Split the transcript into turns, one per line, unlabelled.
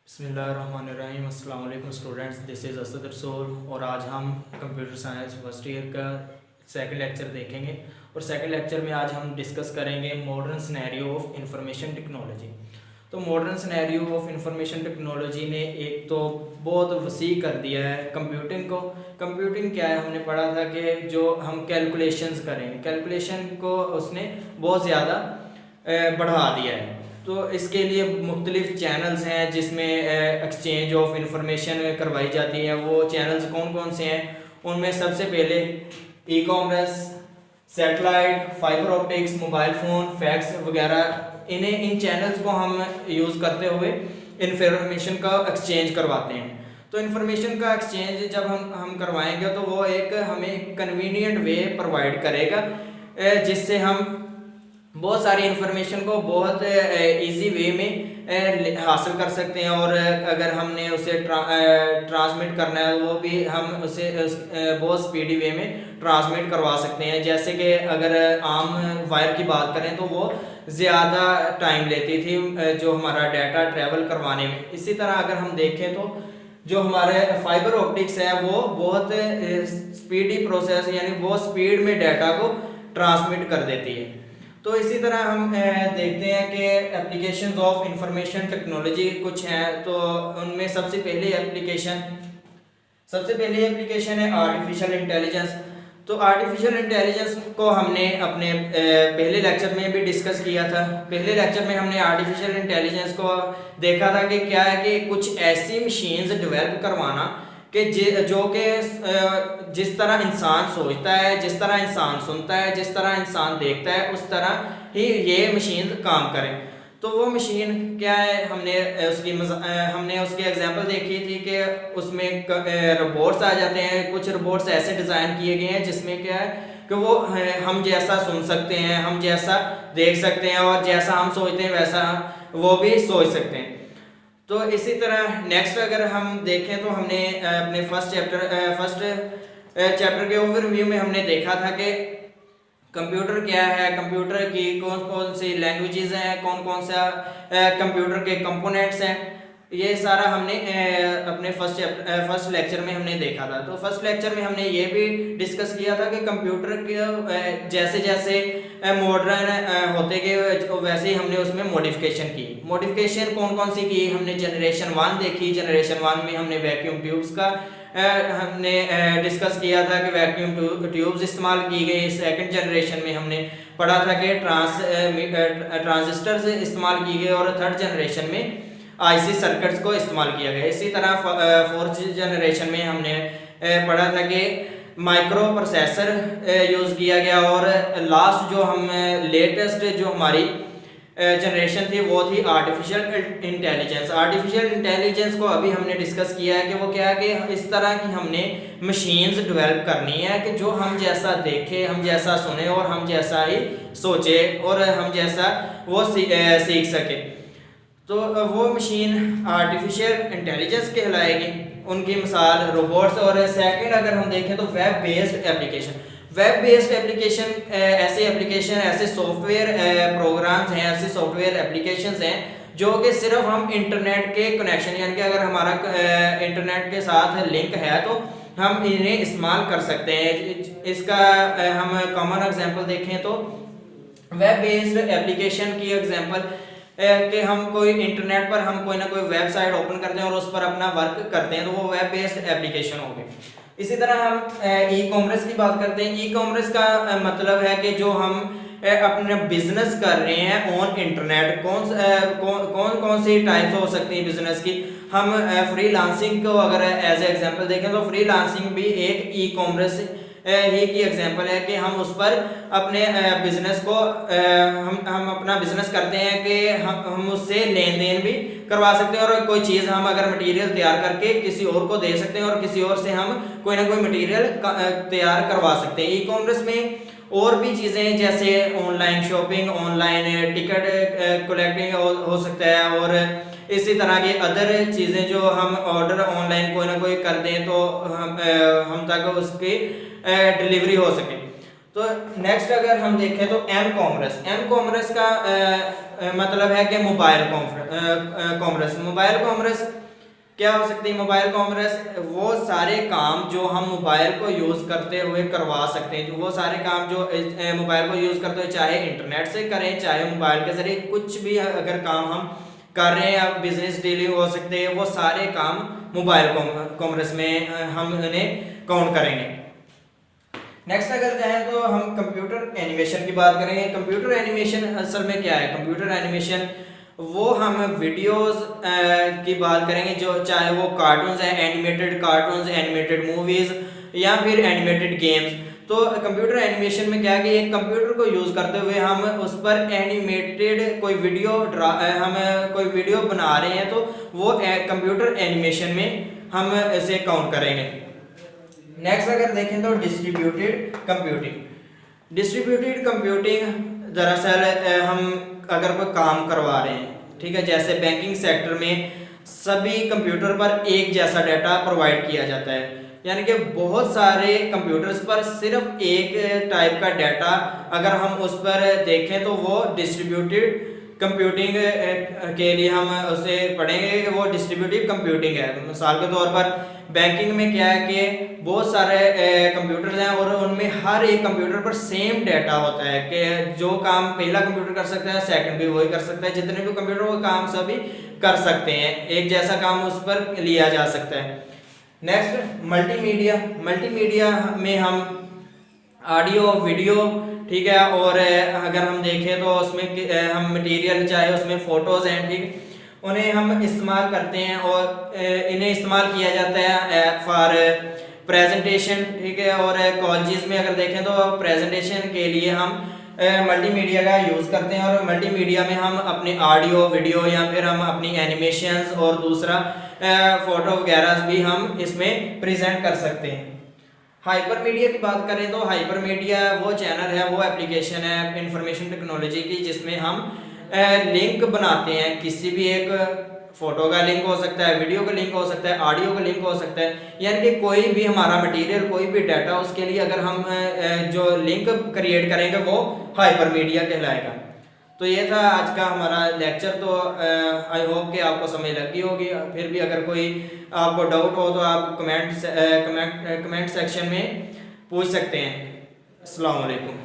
बिस्मिल्लाहिर्रहमानिर्रहीम। अस्सलाम वालेकुम स्टूडेंट्स, दिस इज़ असद रसूल और आज हम कंप्यूटर साइंस फर्स्ट ईयर का सेकंड लेक्चर देखेंगे। और सेकंड लेक्चर में आज हम डिस्कस करेंगे modern scenario of information technology. तो modern scenario of information technology ने एक तो बहुत वसी कर दिया है कंप्यूटिंग को। कंप्यूटिंग क्या है, हमने पढ़ा था कि जो हम कैलकुलेशंस करेंगे, कैलकुलेशन को उसने बहुत ज़्यादा बढ़ा दिया है। तो इसके लिए मुख्तलिफ चैनल्स हैं जिसमें एक्सचेंज ऑफ इंफॉर्मेशन करवाई जाती है। वो चैनल्स कौन कौन से हैं? उनमें सबसे पहले e commerce, satellite, fibre optics, mobile phone, fax वगैरह। इन चैनल्स को हम यूज़ करते हुए इंफॉर्मेशन का एक्सचेंज करवाते हैं। तो इंफॉर्मेशन का एक्सचेंज जब हम करवाएंगे तो वो एक हमें कन्वीनियंट वे प्रोवाइड करेगा जिससे हम बहुत सारी इन्फॉर्मेशन को बहुत इजी वे में हासिल कर सकते हैं। और अगर हमने उसे ट्रांसमिट करना है वो भी हम उसे बहुत स्पीडी वे में ट्रांसमिट करवा सकते हैं। जैसे कि अगर आम वायर की बात करें तो वो ज़्यादा टाइम लेती थी जो हमारा डाटा ट्रैवल करवाने में। इसी तरह अगर हम देखें तो जो हमारे फाइबर ऑप्टिक्स है वो बहुत स्पीडी प्रोसेस यानी बहुत स्पीड में डाटा को ट्रांसमिट कर देती है। तो इसी तरह हम देखते हैं कि एप्लीकेशंस ऑफ इंफॉर्मेशन टेक्नोलॉजी कुछ हैं। तो उनमें सबसे पहली एप्लीकेशन है आर्टिफिशियल इंटेलिजेंस। तो आर्टिफिशियल इंटेलिजेंस को हमने अपने पहले लेक्चर में भी डिस्कस किया था। पहले लेक्चर में हमने आर्टिफिशियल इंटेलिजेंस को देखा था कि क्या है कि कुछ ऐसी मशीन्स डेवलप करवाना कि जो कि जिस तरह इंसान सोचता है, जिस तरह इंसान सुनता है, जिस तरह इंसान देखता है, उस तरह ही ये मशीन काम करें। तो वो मशीन क्या है, हमने उसकी एग्जांपल देखी थी कि उसमें रोबोट्स आ जाते हैं। कुछ रोबोट्स ऐसे डिज़ाइन किए गए हैं जिसमें क्या है कि वो हम जैसा सुन सकते हैं, हम जैसा देख सकते हैं और जैसा हम सोचते हैं वैसा वो भी सोच सकते हैं। तो इसी तरह नेक्स्ट अगर हम देखें तो हमने अपने फर्स्ट चैप्टर के ओवरव्यू में हमने देखा था कि कंप्यूटर क्या है, कंप्यूटर की कौन कौन सी लैंग्वेजेस हैं, कौन कौन सा कंप्यूटर के कंपोनेंट्स हैं। ये सारा हमने अपने फर्स्ट लेक्चर में हमने देखा था। तो फर्स्ट लेक्चर में हमने ये भी डिस्कस किया था कि कंप्यूटर के जैसे जैसे मॉडर्न होते गए वैसे ही हमने उसमें मॉडिफिकेशन कौन कौन सी की। हमने जनरेशन 1 देखी। जनरेशन 1 में हमने वैक्यूम ट्यूब्स का हमने डिस्कस किया था कि वैक्यूम ट्यूब्स इस्तेमाल की गई। सेकंड जनरेशन में हमने पढ़ा था कि ट्रांजिस्टर्स इस्तेमाल की गए और थर्ड जनरेशन में आईसी सर्किट्स को इस्तेमाल किया गया। इसी तरह फोर्थ जनरेशन में हमने पढ़ा था कि माइक्रो प्रोसेसर यूज़ किया गया। और लास्ट जो हम लेटेस्ट जो हमारी जनरेशन थी वो थी आर्टिफिशियल इंटेलिजेंस। आर्टिफिशियल इंटेलिजेंस को अभी हमने डिस्कस किया है कि वो क्या है कि इस तरह की हमने मशीन्स डेवलप करनी है कि जो हम जैसा देखें, हम जैसा सुने और हम जैसा ही सोचे और हम जैसा वो सीख सके। तो वो मशीन आर्टिफिशियल इंटेलिजेंस कहलाएगी। उनकी मिसाल रोबोट्स। और सेकंड अगर हम देखें तो वेब बेस्ड एप्लीकेशन ऐसे एप्लीकेशन, ऐसे सॉफ्टवेयर प्रोग्राम्स हैं, ऐसे सॉफ्टवेयर एप्लीकेशंस हैं जो कि सिर्फ हम इंटरनेट के कनेक्शन यानी कि अगर हमारा इंटरनेट के साथ लिंक है तो हम इन्हें इस्तेमाल कर सकते हैं। इसका हम कॉमन एग्जांपल देखें तो वेब बेस्ड एप्लीकेशन की एग्जांपल कि हम कोई इंटरनेट पर हम कोई ना कोई वेबसाइट ओपन करते हैं और उस पर अपना वर्क करते हैं तो वो वेब बेस्ड एप्लीकेशन हो गई। इसी तरह हम ई कॉमर्स की बात करते हैं। ई कॉमर्स का मतलब है कि जो हम अपना बिजनेस कर रहे हैं ऑन इंटरनेट। कौन सी टाइप्स हो सकती है बिजनेस की। हम फ्रीलांसिंग को अगर एज ए एग्जांपल देखें तो फ्रीलांसिंग भी एक ई कॉमर्स ही की एग्जांपल है कि हम उस पर अपने बिजनेस को हम अपना बिजनेस करते हैं कि हम उससे लेन देन भी करवा सकते हैं। और कोई चीज़ हम अगर मटेरियल तैयार करके किसी और को दे सकते हैं और किसी और से हम कोई ना कोई मटेरियल तैयार करवा सकते हैं। ई कॉमर्स में और भी चीज़ें जैसे online shopping, online ticket collecting हो सकता है और इसी तरह की अदर चीज़ें जो हम ऑर्डर ऑनलाइन कोई ना कोई कर दें तो हम तक उसकी डिलीवरी हो सके। तो नेक्स्ट अगर हम देखें तो एम कॉमर्स का मतलब है कि मोबाइल कॉमर्स। मोबाइल कॉमर्स क्या हो सकती है? मोबाइल कॉमर्स वो सारे काम जो हम मोबाइल को यूज़ करते हुए करवा सकते हैं, जो वो सारे काम जो मोबाइल को यूज़ करते हुए चाहे इंटरनेट से करें चाहे मोबाइल के ज़रिए कुछ भी अगर काम हम कर रहे हैं या बिजनेस डीलिंग हो सकते हैं, वो सारे काम मोबाइल कॉमर्स में हम उन्हें काउंट करेंगे। नेक्स्ट अगर जाएँ तो हम कंप्यूटर एनिमेशन की बात करेंगे। कंप्यूटर एनिमेशन असल में क्या है? कंप्यूटर एनिमेशन वो हम वीडियोस की बात करेंगे, जो चाहे वो कार्टून्स हैं, एनिमेटेड कार्टून्स, एनिमेटेड मूवीज़ या फिर एनिमेटेड गेम्स। तो कंप्यूटर एनिमेशन में क्या है कि एक कंप्यूटर को यूज़ करते हुए हम उस पर एनिमेटेड कोई वीडियो बना रहे हैं, तो वो कंप्यूटर एनिमेशन में हम इसे काउंट करेंगे। नेक्स्ट अगर देखें तो डिस्ट्रीब्यूटेड कंप्यूटिंग दरअसल हम अगर कोई काम करवा रहे हैं, ठीक है, जैसे बैंकिंग सेक्टर में सभी कंप्यूटर पर एक जैसा डाटा प्रोवाइड किया जाता है, यानी कि बहुत सारे कंप्यूटर्स पर सिर्फ एक टाइप का डाटा अगर हम उस पर देखें तो वो डिस्ट्रीब्यूटेड कंप्यूटिंग के लिए हम उसे पढ़ेंगे, वो डिस्ट्रीब्यूटिव कंप्यूटिंग है। मिसाल के तौर पर बैंकिंग में क्या है कि बहुत सारे कंप्यूटर्स हैं और उनमें हर एक कंप्यूटर पर सेम डाटा होता है कि जो काम पहला कंप्यूटर कर सकता है सेकंड भी वही कर सकता है, जितने भी कंप्यूटर वो काम सभी कर सकते हैं, एक जैसा काम उस पर लिया जा सकता है। नेक्स्ट मल्टीमीडिया में हम ऑडियो वीडियो, ठीक है, और अगर हम देखें तो उसमें हम मटेरियल चाहे उसमें फ़ोटोज़ हैं, ठीक, उन्हें हम इस्तेमाल करते हैं और इन्हें इस्तेमाल किया जाता है फॉर प्रेजेंटेशन, ठीक है, और कॉलेजेस में अगर देखें तो प्रेजेंटेशन के लिए हम मल्टीमीडिया का यूज़ करते हैं, और मल्टीमीडिया में हम अपने ऑडियो वीडियो या फिर हम अपनी एनिमेशंस और दूसरा फ़ोटो वगैरह भी हम इसमें प्रेजेंट कर सकते हैं। हाइपर मीडिया की बात करें तो हाइपर मीडिया वो चैनल है, वो एप्लीकेशन है इंफॉर्मेशन टेक्नोलॉजी की, जिसमें हम लिंक बनाते हैं, किसी भी एक फोटो का लिंक हो सकता है, वीडियो का लिंक हो सकता है, ऑडियो का लिंक हो सकता है, यानी कि कोई भी हमारा मटेरियल, कोई भी डाटा, उसके लिए अगर हम जो लिंक क्रिएट करेंगे वो हाइपर मीडिया कहलाएगा। तो ये था आज का हमारा लेक्चर। तो आई होप कि आपको समझ लगी होगी। फिर भी अगर कोई आपको डाउट हो तो आप कमेंट सेक्शन में पूछ सकते हैं। अस्सलाम वालेकुम।